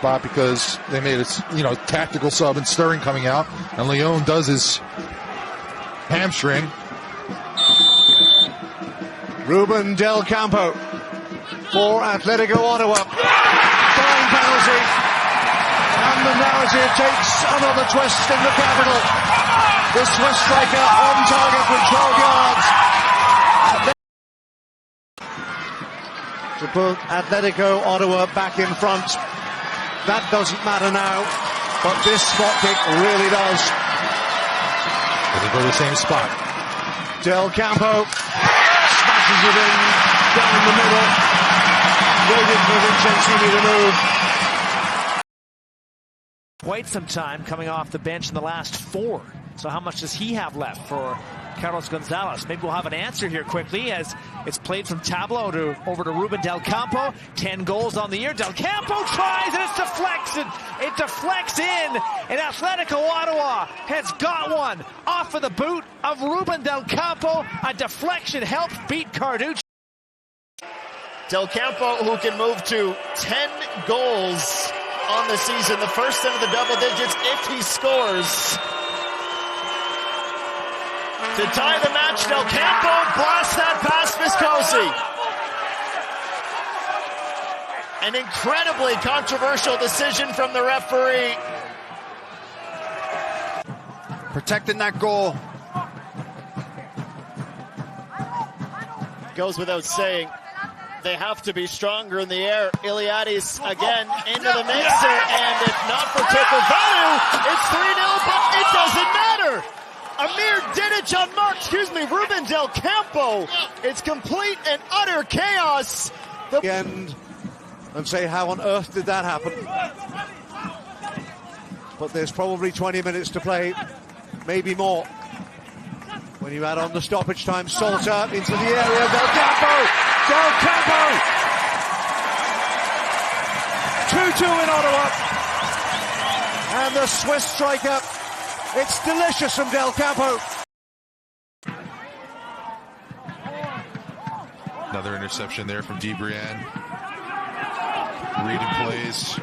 spot because they made it, tactical sub and Sterling coming out, and Leon does his hamstring. Ruben del Campo for Atletico Ottawa. Fine penalty. And the narrative takes another twist in the capital. The Swiss striker on target with 12 yards. To put Atletico Ottawa back in front. That doesn't matter now, but this spot kick really does. They go to the same spot. Del Campo smashes it in down the middle. Waited for Vincenzini to move. Quite some time coming off the bench in the last 4. So how much does he have left for Carlos Gonzalez? Maybe we'll have an answer here quickly as it's played from Tablo over to Ruben del Campo. 10 goals on the year. Del Campo tries and it's deflected. It deflects in, and Atletico Ottawa has got one off of the boot of Ruben del Campo. A deflection helped beat Carducci. Del Campo, who can move to 10 goals on the season, the first into the double digits if he scores. To tie the match, Del Campo blasts that past Viscosi. An incredibly controversial decision from the referee. Protecting that goal. Goes without saying, they have to be stronger in the air. Iliadis again into the mixer, and if not for Tokovanou, it's 3-0, but it doesn't matter. Amir Didic unmarked, Ruben del Campo. It's complete and utter chaos. The end, and say, how on earth did that happen? But there's probably 20 minutes to play, maybe more. When you add on the stoppage time, Salter into the area, Del Campo! 2-2 in Ottawa. And the Swiss striker, it's delicious from Del Campo. Another interception there from DeBrienne. Reading plays.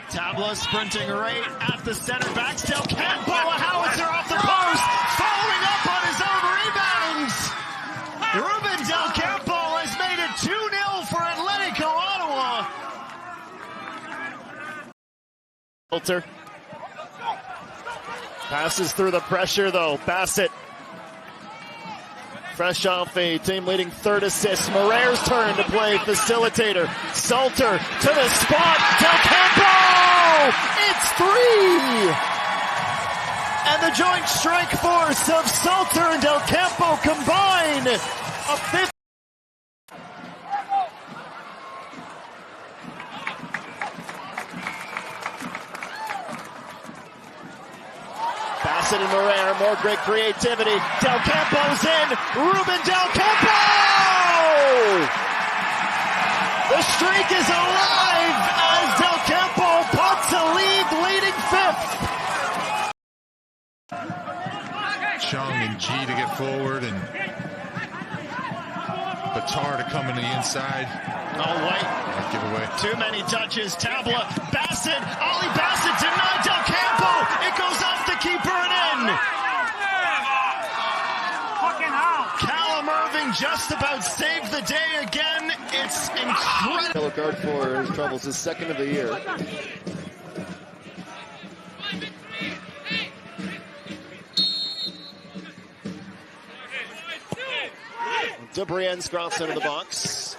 Tabla sprinting right at the center back. Del Campo, a howitzer off the post, following up on his own rebounds. Ruben Del Campo has made it 2-0 for Atletico Ottawa. Filter. Passes through the pressure though. Bassett. Fresh off a team-leading 3rd assist. Morer's turn to play facilitator. Salter to the spot. Del Campo! It's 3! And the joint strike force of Salter and Del Campo combine a 5th. Bassett and Morer, more great creativity. Del Campo's in. Ruben Del Campo! The streak is alive as Del Campo pots a lead, leading 5th. Chung and G to get forward, and Batar to come in the inside. Oh, White. Give away. Too many touches. Tabla, Bassett, Ollie Bassett denied Del Campo. It goes off the keeper and in. Callum Irving just about saved the day again. It's incredible. Yellow card for his troubles, his 2nd of the year. DeBrienne scrounks into the box.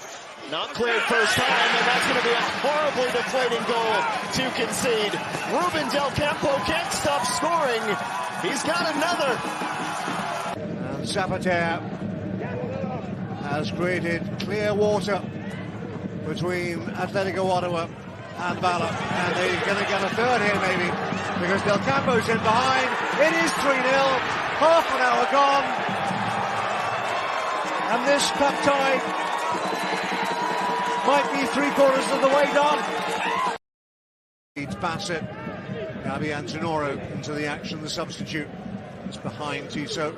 Not cleared first time, and that's going to be a horribly deflating goal to concede. Ruben Del Campo can't stop scoring. He's got another. And Zapater has created clear water between Atletico Ottawa and Bala. And they're going to get a 3rd here maybe, because Del Campo's in behind. It is 3-0, half an hour gone. And this cup tie might be 3/4 of the way done. It's Bassett. Gabi Antonoro into the action, the substitute. It's behind Tissot.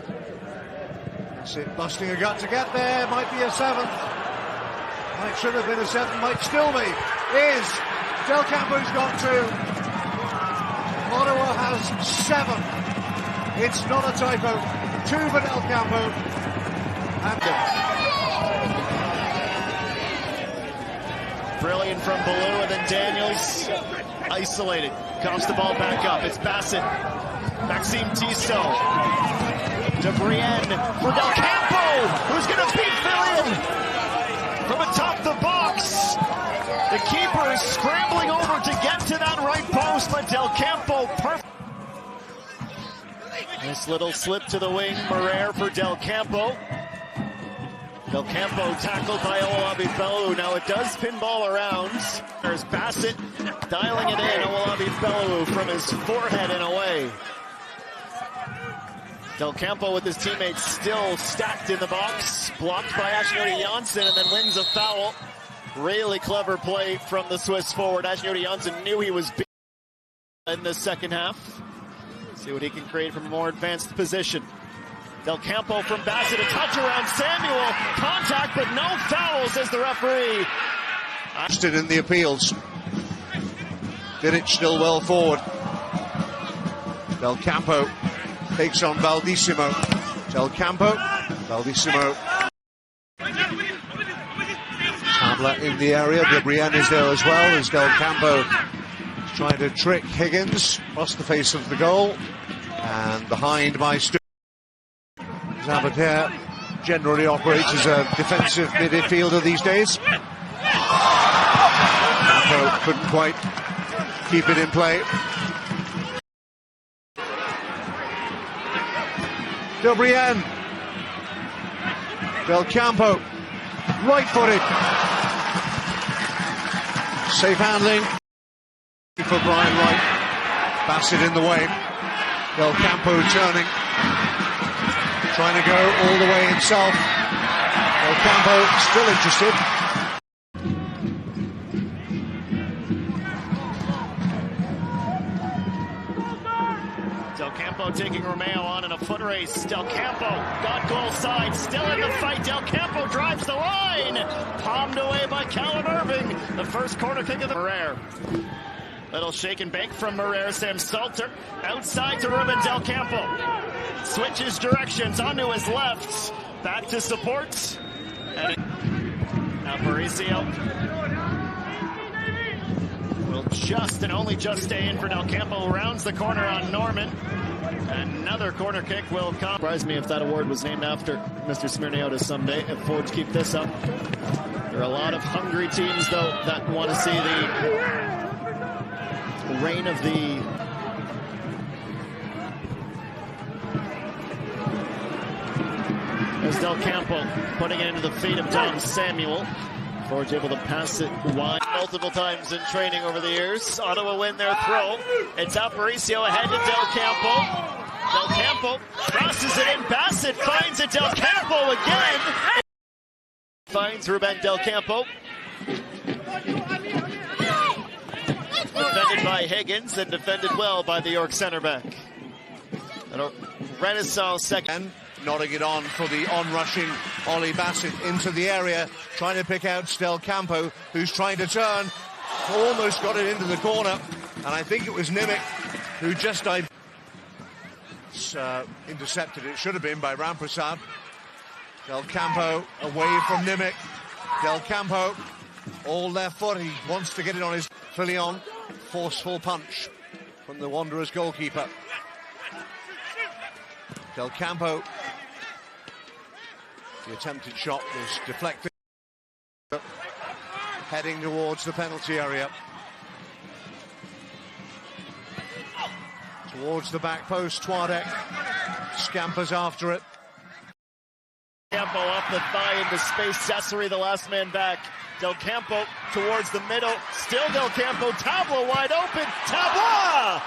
Bassett busting a gut to get there. Might be a 7th. Might should have been a 7th. Might still be. Is Del Campo's got 2. Ottawa has 7. It's not a typo. 2 for Del Campo. Brilliant from Ballou, and then Daniels isolated. Coughs the ball back up. It's Bassett. Maxime Tissot. De Brienne for Del Campo, who's going to beat Fillion from atop the box. The keeper is scrambling over to get to that right post, but Del Campo perfect. Nice little slip to the wing. Morer for Del Campo. Del Campo tackled by Owolabi Bellew. Now it does pinball around. There's Bassett dialing it in. Owolabi Bellew from his forehead and away. Del Campo with his teammates still stacked in the box. Blocked by Ashnodi Janssen and then wins a foul. Really clever play from the Swiss forward. Ashnodi Janssen knew he was beat in the second half. See what he can create from a more advanced position. Del Campo from Bassett, a touch around Samuel. Contact, but no foul, says the referee. Interested in the appeals. Vidic still well forward. Del Campo takes on Baldissimo. Del Campo, Baldissimo. Tabla in the area. De Brienne is there as well as Del Campo is trying to trick Higgins across the face of the goal. And behind by Stu. Zabater generally operates as a defensive midfielder these days. Campo couldn't quite keep it in play. De Brienne. Del Campo. Right-footed. Safe handling for Brian Wright. Bassett in the way. Del Campo turning. Trying to go all the way himself. Del Campo still interested. Del Campo taking Romeo on in a foot race. Del Campo got goal side, still in the fight. Del Campo drives the line. Palmed away by Callum Irving. The first corner kick of the Morer. Little shake and bake from Morer. Sam Salter outside to Ruben Del Campo. Switches directions onto his left. Back to support. And now Mauricio will just and only just stay in for Del Campo. Rounds the corner on Norman. Another corner kick will come. Surprise me if that award was named after Mr. Smirniotis someday, if Fords keep this up. There are a lot of hungry teams, though, that want to see the reign of the There's Del Campo putting it into the feet of Tom Samuel. Forge able to pass it wide multiple times in training over the years. Ottawa win their throw. It's Aparicio ahead to Del Campo. Del Campo crosses it in. Bassett finds it. Del Campo again. Finds Ruben Del Campo. Defended by Higgins and defended well by the York center back. A Renaissance second. Nodding it on for the on-rushing Ollie Bassett into the area, trying to pick out Del Campo, who's trying to turn. Almost got it into the corner, and I think it was Nimick who just intercepted. It should have been by Ramprasad. Del Campo away from Nimick. Del Campo, all left foot. He wants to get it on his Fillion. Forceful punch from the Wanderers goalkeeper. Del Campo. The attempted shot was deflected. Heading towards the penalty area. Towards the back post, Twadek scampers after it. Campo off the thigh into space. Cesare, the last man back. Del Campo towards the middle. Still Del Campo. Tabla wide open. Tabla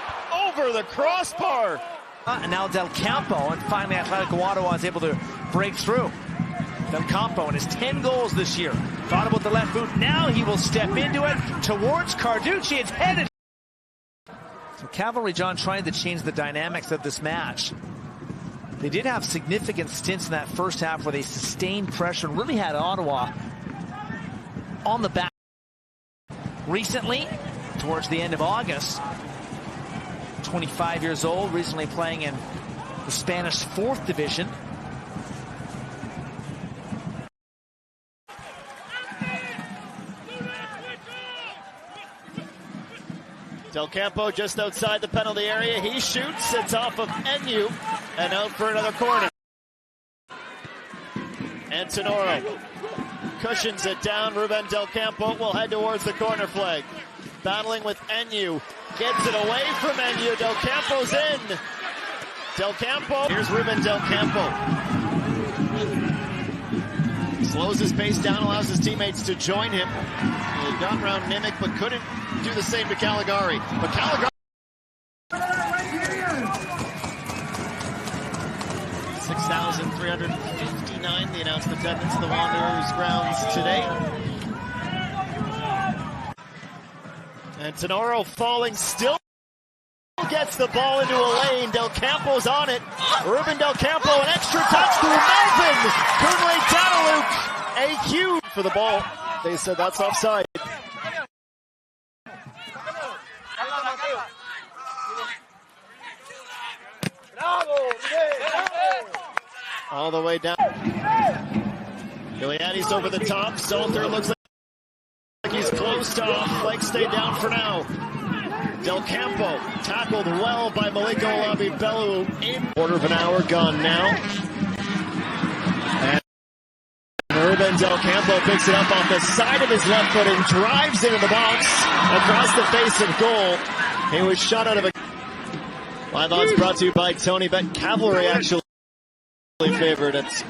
over the crossbar. And now Del Campo, and finally Atletico Ottawa is able to break through. Del Campo and his 10 goals this year. Thought about the left boot. Now he will step into it towards Carducci. It's headed. So Cavalry John trying to change the dynamics of this match. They did have significant stints in that first half where they sustained pressure and really had Ottawa on the back. Recently, towards the end of August. 25 years old, recently playing in the Spanish 4th Division. Del Campo just outside the penalty area. He shoots. It's off of Enyu and out for another corner. Antonoro cushions it down. Ruben Del Campo will head towards the corner flag. Battling with Enyu. Gets it away from Enyu. Del Campo's in. Del Campo. Here's Ruben Del Campo. Slows his pace down, allows his teammates to join him. He had gone around Nimick, but couldn't do the same to Caligari. But Caligari... 6,359, the announced attendance in the Wanderers grounds today. And Tenoro falling still. Gets the ball into a lane. Del Campo's on it. Ruben Del Campo, an extra touch through Melvin. Kunle Tadaluk, AQ for the ball. They said that's offside. All the way down. Iliadis over the top. Salter looks like he's closed off. Legs stay down for now. Del Campo tackled well by Maliko Olabi-Bellu. In quarter of an hour gone now. And Ruben Del Campo picks it up off the side of his left foot and drives into the box across the face of goal. He was shot out of a... Live odds brought to you by Tony Bet. Cavalry actually favored at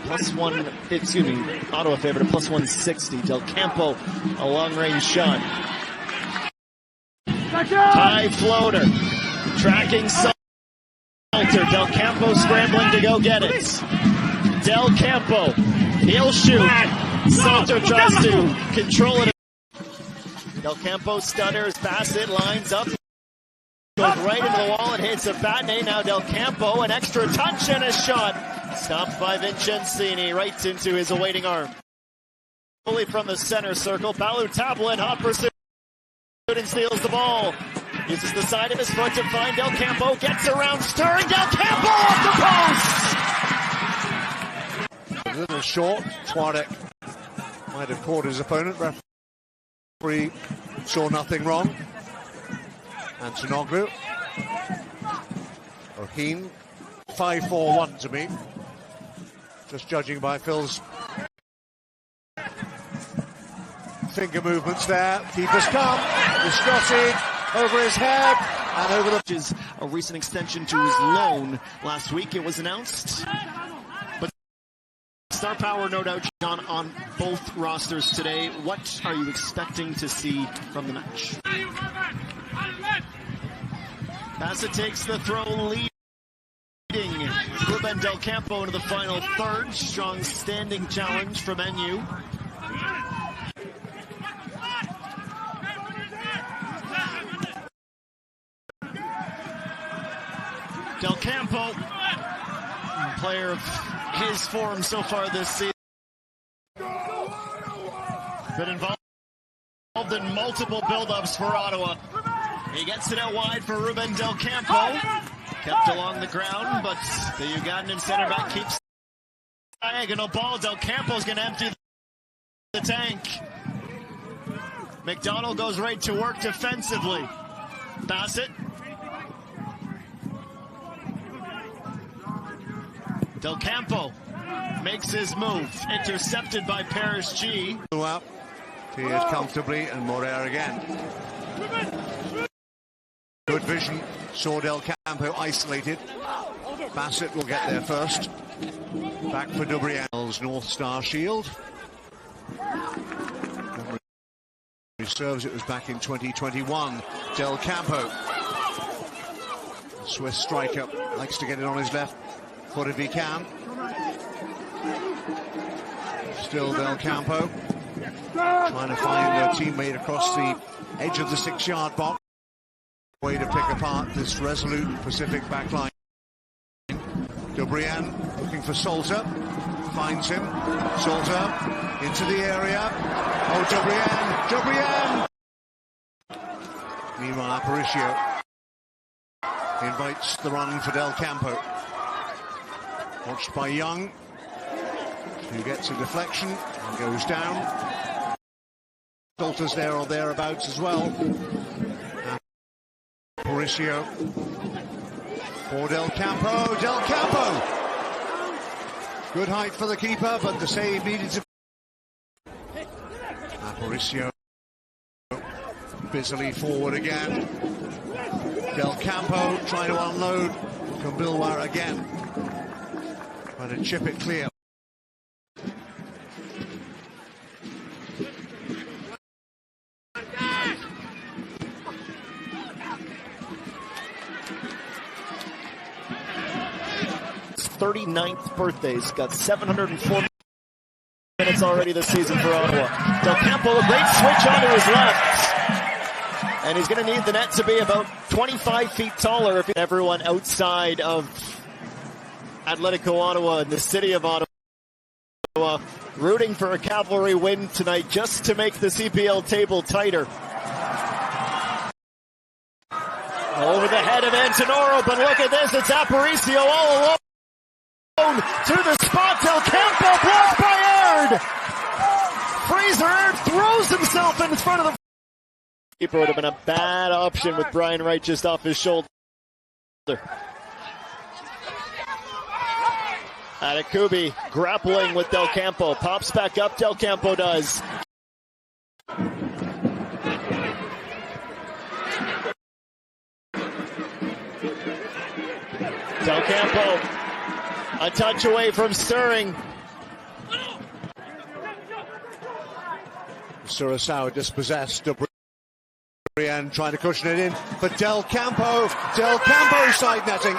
Ottawa favored at plus 160. Del Campo, a long-range shot. High floater, tracking Salter. Del Campo scrambling to go get it. Del Campo, he'll shoot. Salter tries to control it. Del Campo stutters, Bassett lines up. Goes right into the wall and hits a Batney. Now Del Campo, an extra touch and a shot. Stopped by Vincenzini, right into his awaiting arm. Fully from the center circle, Balu Tabla in hot pursuit and steals the ball. Uses the side of his foot to find Del Campo, gets around Stirring, Del Campo off the post! A little short, Tuareg might have caught his opponent. Referee saw nothing wrong. Antonoglu. O'Keen, 5-4-1 to me. Just judging by Phil's finger movements there. Keeper's come, discussion over his head and over the... Which is a recent extension to his loan. Last week it was announced. But star power, no doubt, John, on both rosters today. What are you expecting to see from the match? Bassett takes the throw, leading Ruben Del Campo into the final third. Strong standing challenge from Enyu. Del Campo, player of his form so far this season, been involved in multiple build-ups for Ottawa. He gets it out wide for Ruben Del Campo. Kept along the ground, but the Ugandan center back keeps diagonal ball. Del Campo's going to empty the tank. McDonald goes right to work defensively. Bassett. Del Campo makes his move. Intercepted by Paris G. Up. He is comfortably, and Morer again. Good vision. Saw Del Campo isolated. Bassett will get there first. Back for Dubriel's North Star Shield. He serves, it was back in 2021. Del Campo. Swiss striker likes to get it on his left foot if he can. Still Del Campo. Trying to find a teammate across the edge of the 6-yard box. Way to pick apart this resolute Pacific backline. Dubrian looking for Salter. Finds him. Salter into the area. Oh, Dubrian! Meanwhile, Aparicio invites the run for Del Campo. Watched by Young, who gets a deflection and goes down. Salters there or thereabouts as well. Aparicio for Del Campo. Del Campo! Good height for the keeper, but the save needed to... Aparicio busily forward again. Del Campo trying to unload Kambilwar again. Trying to chip it clear. His 39th birthday. He's got 704 minutes already this season for Ottawa. Del Campo, a great switch onto his left. And he's going to need the net to be about 25 feet taller if everyone outside of Atletico Ottawa and the city of Ottawa rooting for a Cavalry win tonight just to make the CPL table tighter. Over the head of Antonoro, but look at this, it's Aparicio all alone through the spot. Del Campo blocked by Aird. Fraser Aird throws himself in front of the keeper. Would have been a bad option with Brian Wright just off his shoulder. Atakubi grappling with Del Campo. Pops back up, Del Campo does. Del Campo, a touch away from stirring. Curaçao dispossessed. And trying to cushion it in, but Del Campo side netting.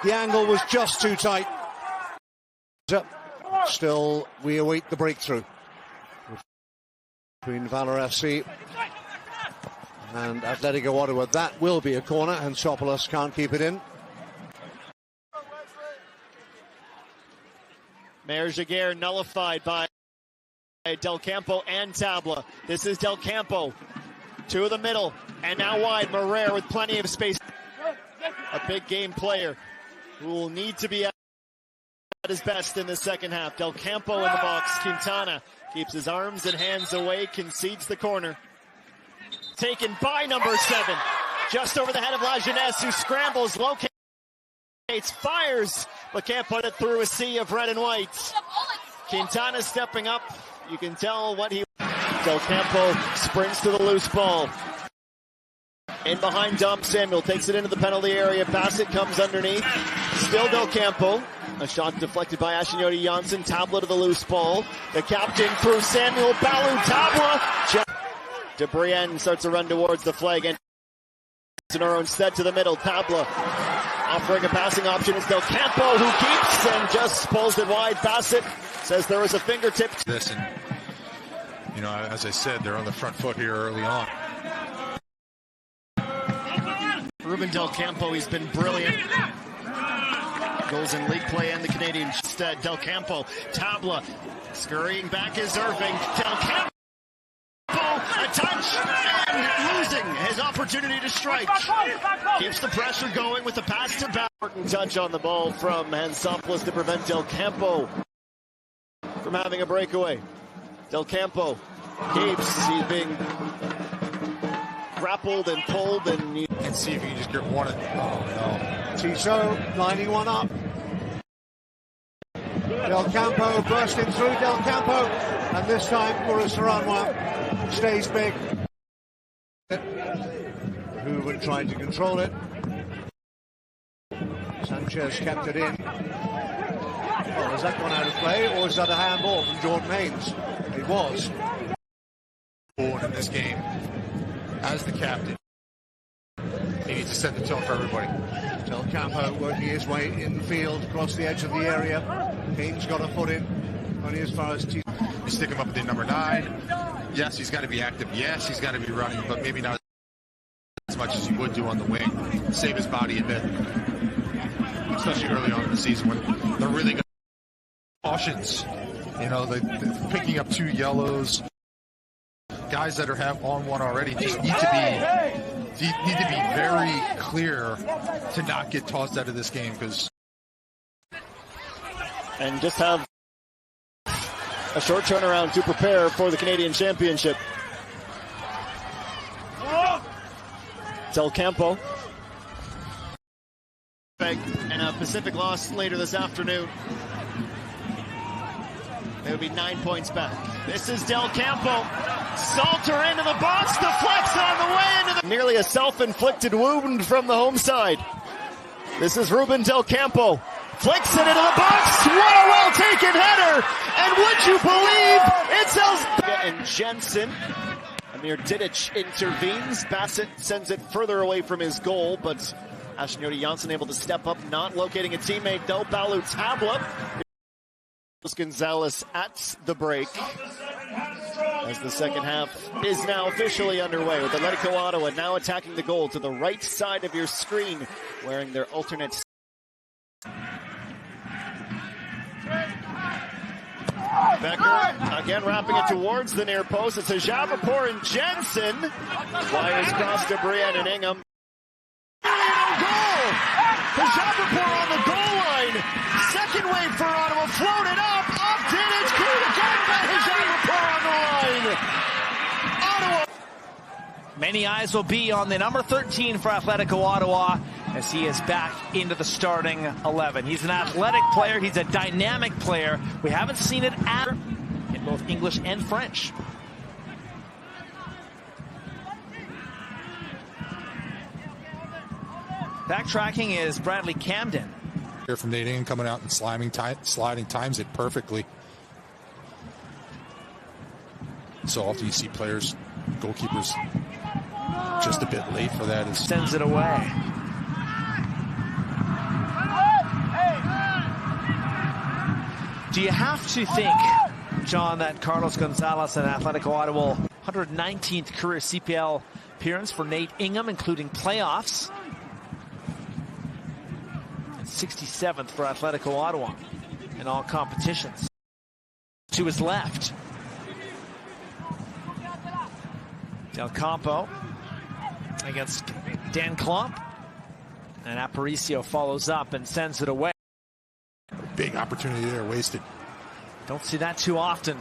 The angle was just too tight. Still, we await the breakthrough between Valor FC and Atletico Ottawa. That will be a corner, and Sopolos can't keep it in. Mayor Jaguar nullified by Del Campo and Tabla. This is Del Campo to the middle, and now wide. Morer with plenty of space. A big game player who will need to be at his best in the second half. Del Campo in the box. Quintana keeps his arms and hands away, concedes the corner. Taken by number 7. Just over the head of La Jeunesse, who scrambles, locates, fires, but can't put it through a sea of red and white. Quintana stepping up. You can tell what he... Del Campo sprints to the loose ball. In behind Dom Samuel, takes it into the penalty area. Bassett comes underneath. Still Del Campo. A shot deflected by Ashinoti Janssen. Tabla to the loose ball. The captain through Samuel. Balu Tabla. De Brienne starts to run towards the flag. And Sonoro instead to the middle. Tabla offering a passing option. It's Del Campo who keeps and just pulls it wide. Bassett says there was a fingertip. This and, you know, as I said, they're on the front foot here early on. Ruben del Campo, he's been brilliant. Goals in league play and the Canadian. Del Campo, Tabla, scurrying back is Irving. Del Campo, a touch, and losing his opportunity to strike. Keeps the pressure going with the pass to back. Important touch on the ball from Hansopoulos to prevent Del Campo from having a breakaway. Del Campo keeps, he's being grappled and pulled, and you can see if you can just get one. Oh no! Tito lining one up. Del Campo bursting through. Del Campo, and this time Urasaranwa stays big. Hoover tried to control it. Sanchez kept it in. Well, has that gone out of play, or is that a handball from Jordan Haynes? It was. Born in this game as the captain. He needs to set the tone for everybody. Del Campo working his way in the field, across the edge of the area. Haynes got a foot in, only as far as T. You stick him up at the number 9. Yes, he's got to be active. Yes, he's got to be running, but maybe not as much as he would do on the wing. Save his body a bit, especially early on in the season when they're really good. Cautions, you know, they're picking up 2 yellows. Guys that are on one already just need to be need to be very clear to not get tossed out of this game, because and just have a short turnaround to prepare for the Canadian Championship. Del Campo. And a Pacific loss later this afternoon. They would be 9 points back. This is Del Campo. Salter into the box, deflects on the way into the... Nearly a self-inflicted wound from the home side. This is Ruben del Campo. Flicks it into the box. What a well-taken header. And would you believe it's and Jensen. Amir Didic intervenes. Bassett sends it further away from his goal, but Ashnodi Janssen able to step up, not locating a teammate though. Balu Tabla. Gonzalez at the break as the second half is now officially underway, with Atletico Ottawa now attacking the goal to the right side of your screen, wearing their alternate. Becker again wrapping it towards the near post. It's a Javapur and Jensen. Wires cross to Brienne and Ingham. Goal! Javapur on the goal line. Second wave for Ottawa, floated up Didic, cleared again by Javapur on the line. Ottawa. Many eyes will be on the number 13 for Atletico Ottawa as he is back into the starting 11. He's an athletic player. He's a dynamic player. We haven't seen it in both English and French. Backtracking is Bradley Camden. here from Nate Ingham coming out and sliding times it perfectly. So often you see players, goalkeepers, just a bit late for that. Sends it away. Do you have to think, John, that Carlos Gonzalez and Atletico Ottawa 119th career CPL appearance for Nate Ingham, including playoffs, and 67th for Atletico Ottawa in all competitions. To his left, Del Campo against Dan Klomp, and Aparicio follows up and sends it away. Big opportunity there, wasted. Don't see that too often.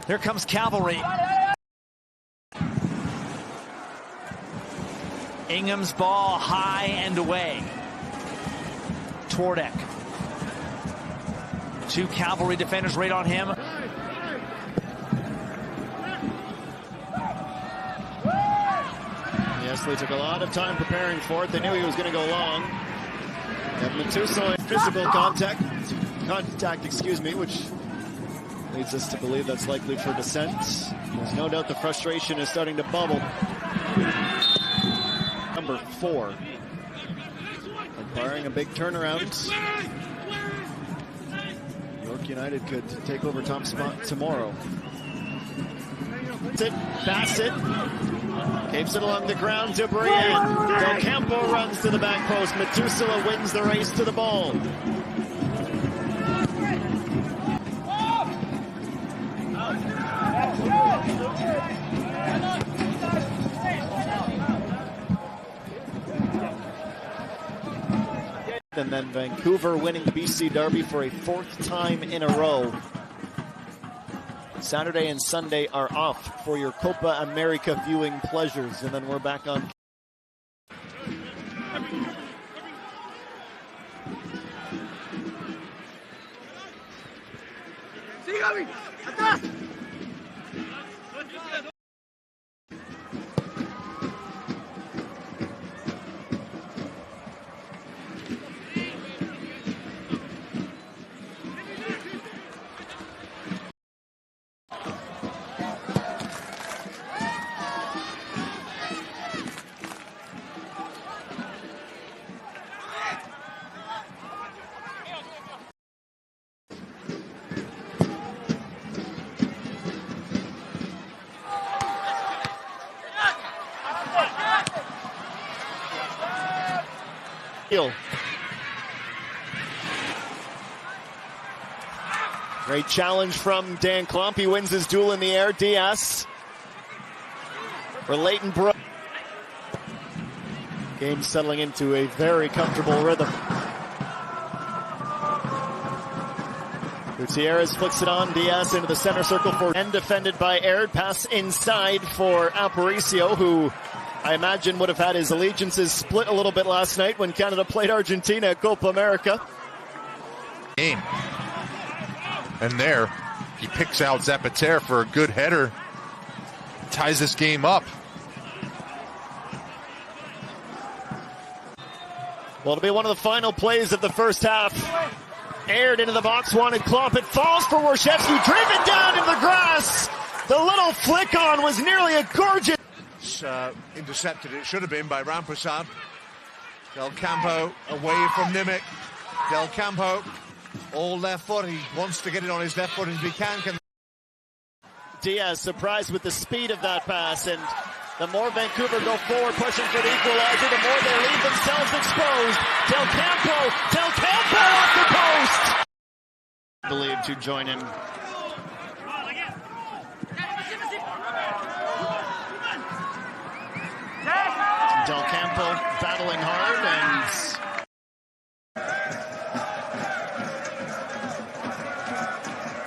Here comes Cavalry. Ingham's ball high and away. Tordek. Two Cavalry defenders right on him. Yes, they took a lot of time preparing for it. They knew he was going to go long. And Matuso, physical contact, which leads us to believe that's likely for dissent. There's no doubt the frustration is starting to bubble. Number 4. Acquiring a big turnaround. York United could take over top spot tomorrow. Bassett keeps it along the ground to Brienne. Del Campo runs to the back post. Metusala wins the race to the ball. And then Vancouver winning the BC Derby for a 4th time in a row. Saturday and Sunday are off for your Copa America viewing pleasures, and then we're back on. Great challenge from Dan Klomp. He wins his duel in the air. Diaz for Leighton Brooks. Game settling into a very comfortable rhythm. Gutierrez flicks it on. Diaz into the center circle for and defended by Aird. Pass inside for Aparicio, who I imagine would have had his allegiances split a little bit last night when Canada played Argentina at Copa America. Game. And there, he picks out Zapatero for a good header. Ties this game up. Well, it'll be one of the final plays of the first half. Aired into the box, wanted Klomp. It falls for Warshevsky, driven down into the grass. The little flick on was nearly a gorgeous. Intercepted, it should have been, by Ramprasad. Del Campo away from Nimic. Del Campo, all left foot. He wants to get it on his left foot if he can. Diaz surprised with the speed of that pass, and the more Vancouver go forward pushing for the equalizer, the more they leave themselves exposed. Del Campo off the post! Believed to join him. Del Campo battling hard, and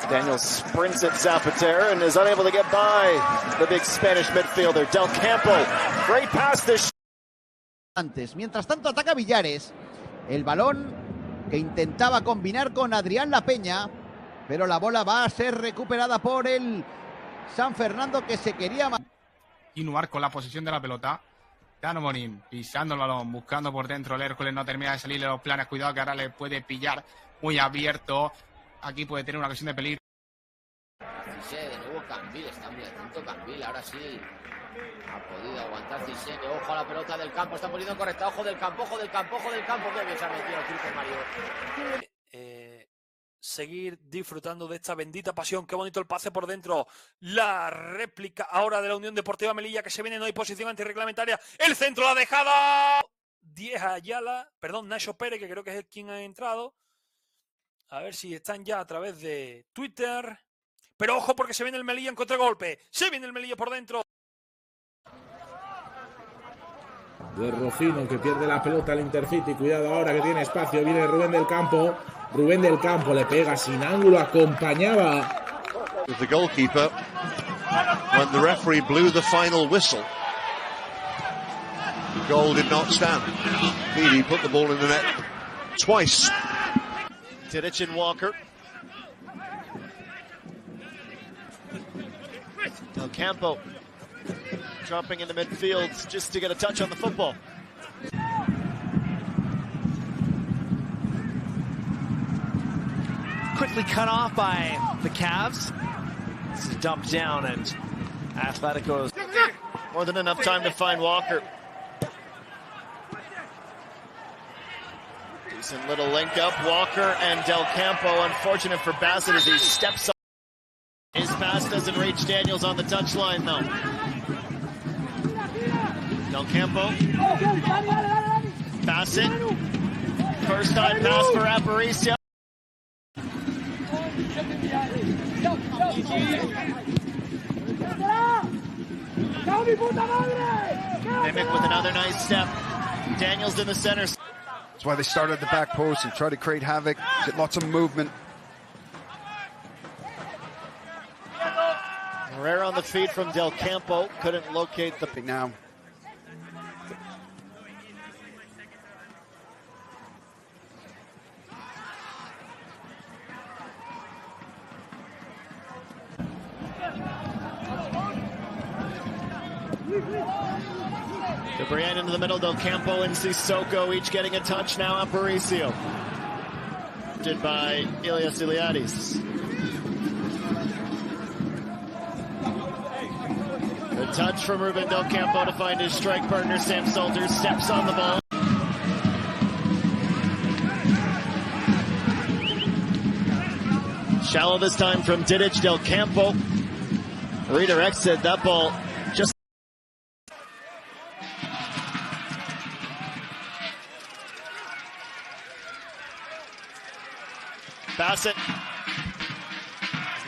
Daniels sprints at Zapatero and is unable to get by the big Spanish midfielder. Del Campo, great pass this. Mientras tanto ataca Villares. El balón que intentaba combinar con Adrián La Peña, pero la bola va a ser recuperada por el San Fernando, que se quería continuar con la posesión de la pelota. Dano Morín pisando el balón, buscando por dentro. El Hércules no termina de salir de los planes. Cuidado que ahora le puede pillar muy abierto. Aquí puede tener una ocasión de peligro. Cissé, de nuevo Cambil, está muy atento Cambil, ahora sí ha podido aguantar Cissé, ojo a la pelota del campo, está poniendo correcta, ojo del campo, qué bien se ha metido el cruce Mario. Seguir disfrutando de esta bendita pasión, qué bonito el pase por dentro, la réplica ahora de la Unión Deportiva Melilla que se viene, no hay posición antirreglamentaria, el centro, la dejada, 10 Ayala, perdón, Nacho Pérez, que creo que es el quien ha entrado. A ver si están ya a través de Twitter. Pero ojo porque se viene el Melilla en contragolpe. Se viene el Melilla por dentro. De Rocino, que pierde la pelota al Intercity. Cuidado ahora que tiene espacio. Viene Ruben del Campo. Ruben del Campo le pega sin ángulo. Acompañaba. The goalkeeper when the referee blew the final whistle. The goal did not stand. He put the ball in the net twice. Didic and Walker. Del Campo dropping into midfield just to get a touch on the football. Quickly cut off by the Cavs. This is dumped down, and Athletico's more than enough time to find Walker. Decent little link up. Walker and Del Campo. Unfortunate for Bassett as he steps up. His pass doesn't reach Daniels on the touchline, though. Del Campo. Bassett. First time pass for Aparicio. Nimic with another nice step. Daniels in the center. That's why they started at the back post and try to create havoc, get lots of movement. Herrera on the feed from Del Campo. Couldn't locate the pick now. Brian into the middle, Del Campo and Sissoko, each getting a touch now. Aparicio. Did by Ilias Iliadis. The touch from Ruben Del Campo to find his strike partner, Sam Salters. Steps on the ball. Shallow this time from Didic. Del Campo redirects it. That ball just... Bassett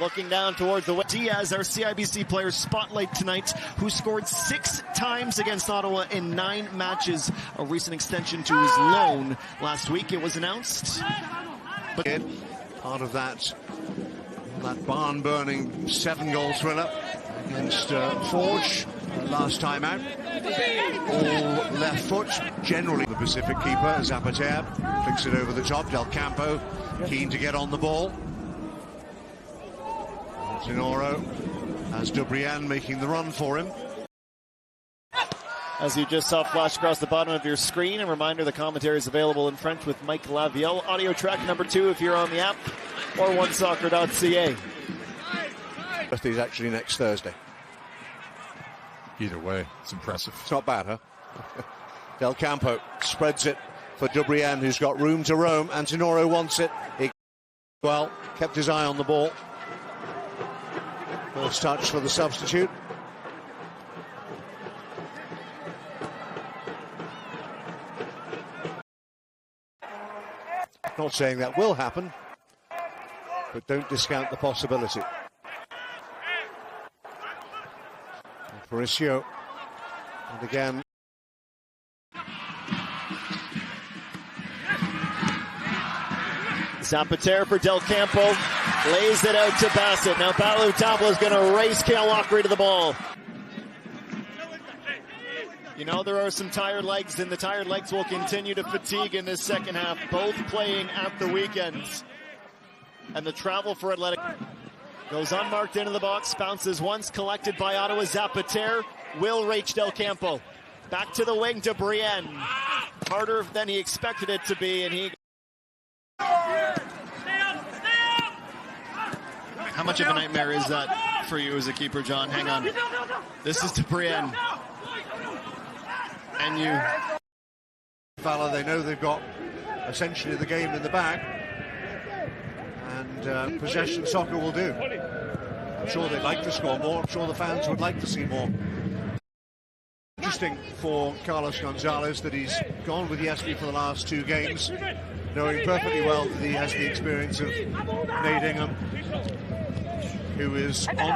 looking down towards the Diaz, our CIBC player spotlight tonight, who scored 6 times against Ottawa in 9 matches. A recent extension to his loan last week, it was announced. But part of that barn-burning 7-goal thriller against Forge last time out. All left foot, generally the Pacific keeper, Zapater, flicks it over the top. Del Campo, keen to get on the ball. Tenoro has Dubrian making the run for him. As you just saw flash across the bottom of your screen, a reminder the commentary is available in French with Mike Lavielle. Audio track number 2 if you're on the app, or onesoccer.ca. Birthday is actually next Thursday. Either way, it's impressive. It's not bad, huh? Del Campo spreads it for Dubrian, who's got room to roam. Antinoro wants it. He well kept his eye on the ball. First touch for the substitute. Not saying that will happen, but don't discount the possibility. Mauricio, and again. Zapater for Del Campo, lays it out to Bassett. Now Balu Tabla is going to race Cale Lockery to the ball. You know, there are some tired legs, and the tired legs will continue to fatigue in this second half, both playing at the weekends. And the travel for Athletic goes unmarked into the box, bounces once, collected by Ottawa. Zapater will reach Del Campo. Back to the wing to Brienne. Harder than he expected it to be, and he... How much of a nightmare is that for you as a keeper, John? Hang on. This is to Brienne. And you... Fella, they know they've got essentially the game in the bag. And possession soccer will do. I'm sure they'd like to score more. I'm sure the fans would like to see more. Interesting for Carlos Gonzalez that he's gone with Yesby for the last 2 games, knowing perfectly well that he has the experience of Nate Ingham, who is on